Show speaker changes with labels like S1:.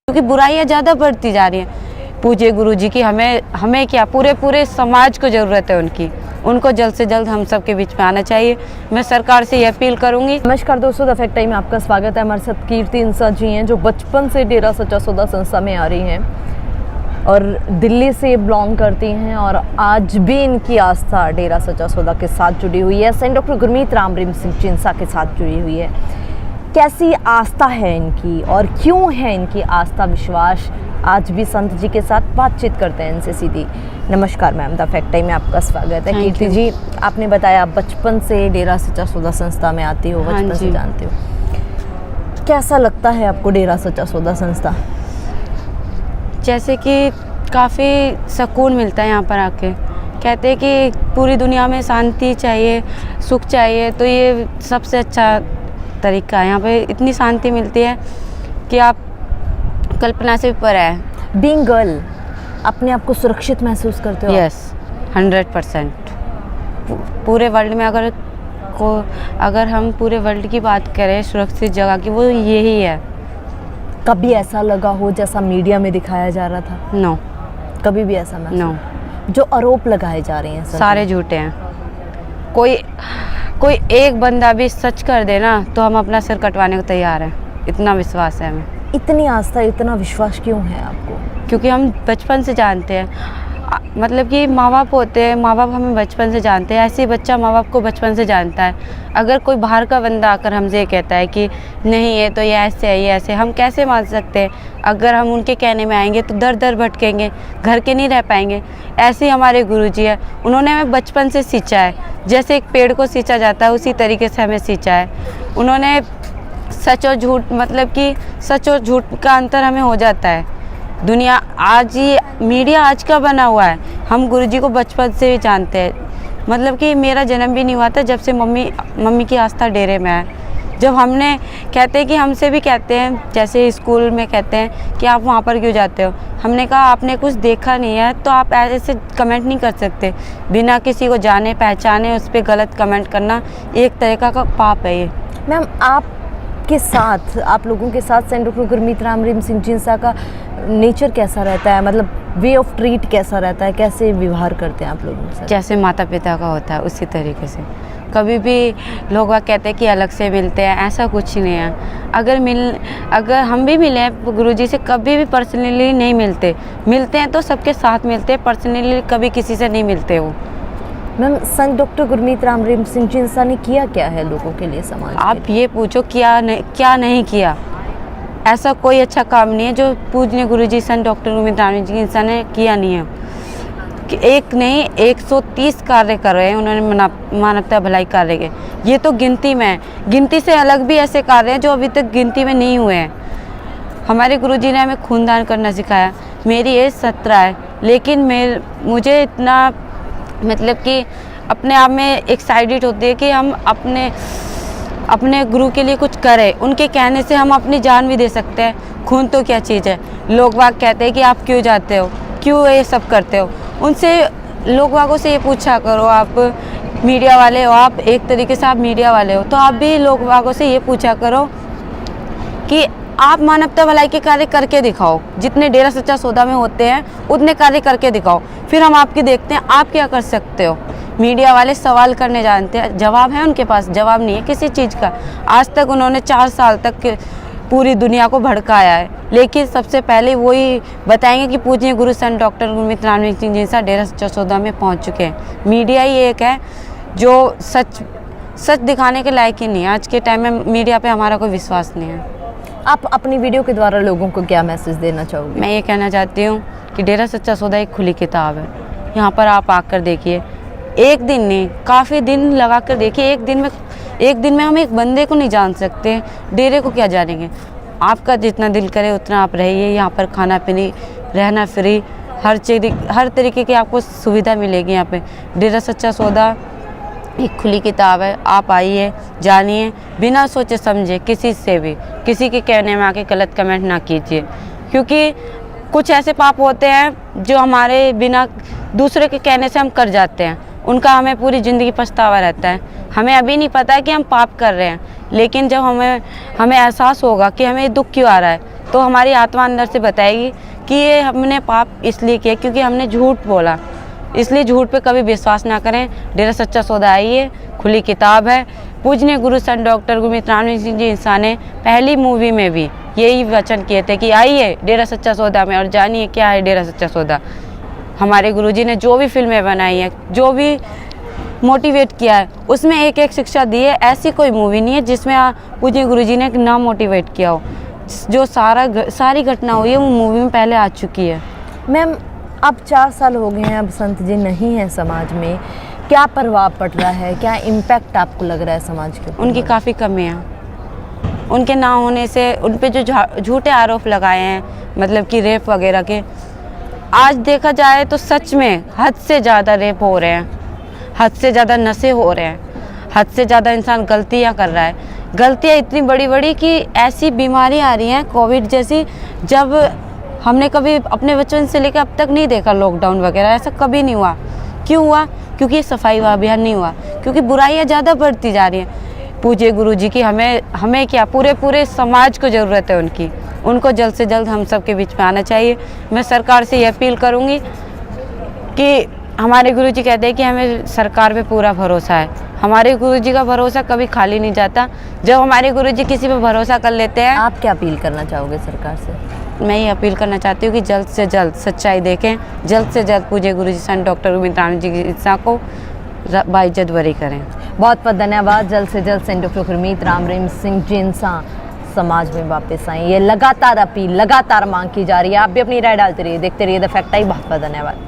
S1: क्योंकि बुराइयां ज़्यादा बढ़ती जा रही हैं। पूज्य गुरुजी की हमें क्या पूरे समाज को ज़रूरत है उनको जल्द से जल्द हम सबके बीच में आना चाहिए। मैं सरकार से ये अपील करूंगी।
S2: नमस्कार दोस्तों, द फैक्ट टाइम में आपका स्वागत है। हमारे साथ कीर्ति इंसा जी हैं जो बचपन से डेरा सच्चा सौदा संस्था में आ रही हैं और दिल्ली से बिलोंग करती हैं और आज भी इनकी आस्था डेरा सच्चा सौदा के साथ जुड़ी हुई है। सेंट डॉक्टर गुरमीत राम रहीम सिंह चिंसा के साथ जुड़ी हुई है। कैसी आस्था है इनकी और क्यों है इनकी आस्था विश्वास, आज भी संत जी के साथ बातचीत करते हैं इनसे सीधी। नमस्कार मैम, द फैक्ट टाइम में आपका स्वागत है। कीर्ति जी, आपने बताया आप बचपन से डेरा सच्चा सौदा संस्था में आती हो, बचपन से जानते हो। कैसा लगता है आपको डेरा सच्चा सौदा संस्था?
S1: जैसे कि काफ़ी सुकून मिलता है यहाँ पर आके। कहते हैं कि पूरी दुनिया में शांति चाहिए, सुख चाहिए, तो ये सबसे अच्छा तरीका है। यहाँ पे इतनी शांति मिलती है कि आप कल्पना से भी परे है।
S2: बीइंग गर्ल, अपने आप को सुरक्षित महसूस करते हो?
S1: यस, 100%। पूरे वर्ल्ड में अगर हम पूरे वर्ल्ड की बात करें सुरक्षित जगह की, वो यही है।
S2: कभी ऐसा लगा हो जैसा मीडिया में दिखाया जा रहा था?
S1: नो,
S2: कभी भी ऐसा महसूस?
S1: नो।
S2: जो आरोप लगाए जा रहे हैं
S1: सारे झूठे हैं। कोई एक बंदा भी सच कर दे ना तो हम अपना सिर कटवाने को तैयार हैं। इतना विश्वास है हमें।
S2: इतनी आस्था, इतना विश्वास क्यों है आपको?
S1: क्योंकि हम बचपन से जानते हैं। मतलब कि माँ बाप होते हैं, माँ बाप हमें बचपन से जानते हैं। ऐसे ही बच्चा माँ बाप को बचपन से जानता है। अगर कोई बाहर का बंदा आकर हमसे ये कहता है कि नहीं ये तो ये ऐसे है, ये ऐसे, हम कैसे मान सकते हैं? अगर हम उनके कहने में आएंगे तो दर दर भटकेंगे, घर के नहीं रह पाएंगे। ऐसे ही हमारे गुरुजी है, उन्होंने हमें बचपन से सींचा है। जैसे एक पेड़ को सींचा जाता है उसी तरीके से हमें सींचा है। उन्होंने सच और झूठ, मतलब कि सच और झूठ का अंतर हमें हो जाता है। दुनिया आज ही मीडिया आज का बना हुआ है। हम गुरुजी को बचपन से ही जानते हैं। मतलब कि मेरा जन्म भी नहीं हुआ था जब से मम्मी की आस्था डेरे में है। जब हमने कहते हैं कि हमसे भी कहते हैं, जैसे स्कूल में कहते हैं कि आप वहाँ पर क्यों जाते हो, हमने कहा आपने कुछ देखा नहीं है तो आप ऐसे कमेंट नहीं कर सकते। बिना किसी को जाने पहचाने उस पर गलत कमेंट करना एक तरीका का पाप है ये।
S2: मैम, आप लोगों के साथ सेंट डॉक्टर गुरमीत राम रहीम सिंह चिंसा का नेचर कैसा रहता है? मतलब वे ऑफ ट्रीट कैसा रहता है? कैसे व्यवहार करते हैं आप लोगों के साथ?
S1: जैसे माता पिता का होता है उसी तरीके से। कभी भी लोग वह कहते हैं कि अलग से मिलते हैं, ऐसा कुछ नहीं है। अगर हम भी मिले हैं गुरुजी से, कभी भी पर्सनली नहीं मिलते हैं तो सबके साथ मिलते हैं, पर्सनली कभी किसी से नहीं मिलते वो।
S2: मैम, संत डॉक्टर गुरमीत राम रहीम सिंह चिंसा ने किया क्या है लोगों के लिए, समाज के
S1: आप
S2: लिए?
S1: ये पूछो क्या नहीं किया। ऐसा कोई अच्छा काम नहीं है जो पूजनीय गुरुजी संत डॉक्टर गुरमीत राम रहीम सिंह चिंसा ने किया नहीं है। कि एक नहीं 130 कार्य कर रहे हैं उन्होंने मानवता भलाई कार्य के। ये तो गिनती में है, गिनती से अलग भी ऐसे कार्य हैं जो अभी तक गिनती में नहीं हुए हैं। हमारे गुरुजी ने हमें खूनदान करना सिखाया। मेरी एज 17 है, लेकिन मुझे इतना मतलब कि अपने आप में एक्साइटेड होती है कि हम अपने गुरु के लिए कुछ करें। उनके कहने से हम अपनी जान भी दे सकते हैं। खून तो क्या चीज़ है। लोग वाग कहते हैं कि आप क्यों जाते हो, क्यों ये सब करते हो। उनसे लोग वागों से ये पूछा करो, आप मीडिया वाले हो, आप एक तरीके से आप मीडिया वाले हो, तो आप भी लोग वागों से ये पूछा करो कि आप मानवता भलाई के कार्य करके दिखाओ। जितने डेरा सच्चा सौदा में होते हैं उतने कार्य करके दिखाओ, फिर हम आपकी देखते हैं आप क्या कर सकते हो। मीडिया वाले सवाल करने जानते हैं, जवाब है उनके पास, जवाब नहीं है किसी चीज़ का। आज तक उन्होंने 4 साल तक पूरी दुनिया को भड़काया है, लेकिन सबसे पहले वही बताएंगे कि पूजनीय गुरु संत डॉक्टर गुरमीत राम रहीम सिंह चिंसा डेरा सच्चा सौदा में पहुंच चुके हैं। मीडिया ही एक है जो सच दिखाने के लायक ही नहीं है। आज के टाइम में मीडिया पे हमारा कोई विश्वास नहीं है।
S2: आप अपनी वीडियो के द्वारा लोगों को क्या मैसेज देना चाहोगे?
S1: मैं ये कहना चाहती हूँ कि डेरा सच्चा सौदा एक खुली किताब है। यहाँ पर आप आकर देखिए, एक दिन नहीं काफ़ी दिन लगा कर देखिए। एक दिन में हम एक बंदे को नहीं जान सकते, डेरे को क्या जानेंगे। आपका जितना दिल करे उतना आप रहिए। यहाँ पर खाना पीने, रहना फ्री, हर तरीके की आपको सुविधा मिलेगी। यहाँ पे डेरा सच्चा सौदा एक खुली किताब है। आप आइए, जानिए, बिना सोचे समझे किसी से भी किसी के कहने में आके गलत कमेंट ना कीजिए। क्योंकि कुछ ऐसे पाप होते हैं जो हमारे बिना दूसरे के कहने से हम कर जाते हैं, उनका हमें पूरी ज़िंदगी पछतावा रहता है। हमें अभी नहीं पता है कि हम पाप कर रहे हैं, लेकिन जब हमें एहसास होगा कि हमें दुख क्यों आ रहा है, तो हमारी आत्मा अंदर से बताएगी कि ये हमने पाप इसलिए किया क्योंकि हमने झूठ बोला। इसलिए झूठ पे कभी विश्वास ना करें। डेरा सच्चा सौदा आई है, खुली किताब है। पूजनीय गुरु संत डॉक्टर गुरमीत राम सिंह जी इंसान ने पहली मूवी में भी यही वचन किए थे कि आइए डेरा सच्चा सौदा में और जानिए क्या है डेरा सच्चा सौदा। हमारे गुरुजी ने जो भी फिल्में बनाई हैं, जो भी मोटिवेट किया है, उसमें एक एक शिक्षा दी है। ऐसी कोई मूवी नहीं है जिसमें पूजनीय गुरुजी ने ना मोटिवेट किया हो। जो सारी घटना हुई है वो मूवी में पहले आ चुकी है।
S2: मैम, अब 4 साल हो गए हैं, अब संत जी नहीं हैं समाज में, क्या प्रभाव पड़ रहा है, क्या इम्पैक्ट आपको लग रहा है समाज के ऊपर?
S1: उनकी काफ़ी कमियाँ, उनके ना होने से उन पे जो झूठे आरोप लगाए हैं, मतलब कि रेप वगैरह के, आज देखा जाए तो सच में हद से ज़्यादा रेप हो रहे हैं, हद से ज़्यादा नशे हो रहे हैं, हद से ज़्यादा इंसान गलतियाँ कर रहा है। गलतियाँ इतनी बड़ी बड़ी कि ऐसी बीमारी आ रही हैं कोविड जैसी, जब हमने कभी अपने बचपन से लेकर अब तक नहीं देखा। लॉकडाउन वगैरह ऐसा कभी नहीं हुआ। क्यों हुआ? क्योंकि सफाई अभियान नहीं हुआ, क्योंकि बुराइयाँ ज़्यादा बढ़ती जा रही हैं। पूज्य गुरु जी की हमें क्या, पूरे समाज को ज़रूरत है उनकी। उनको जल्द से जल्द हम सब के बीच में आना चाहिए। मैं सरकार से ये अपील करूँगी कि हमारे गुरु जी कहते हैं कि हमें सरकार पे पूरा भरोसा है। हमारे गुरु जी का भरोसा कभी खाली नहीं जाता। जब हमारे गुरु जी किसी पे भरोसा कर लेते हैं।
S2: आप क्या अपील करना चाहोगे सरकार से?
S1: मैं ये अपील करना चाहती हूँ कि जल्द से जल्द सच्चाई देखें, जल्द से जल्द पूज्य गुरु जी संत डॉक्टर गुरमीत राम जी की इच्छा को बाइज्जत बरी करें।
S2: बहुत बहुत धन्यवाद। जल्द से जल्द संत डॉक्टर गुरमीत राम सिंह जी इंसान समाज में वापस आए, ये लगातार अपील, लगातार मांग की जा रही है। आप भी अपनी राय डालते रहिए, देखते रहिए द फैक्ट आई। बहुत बहुत धन्यवाद।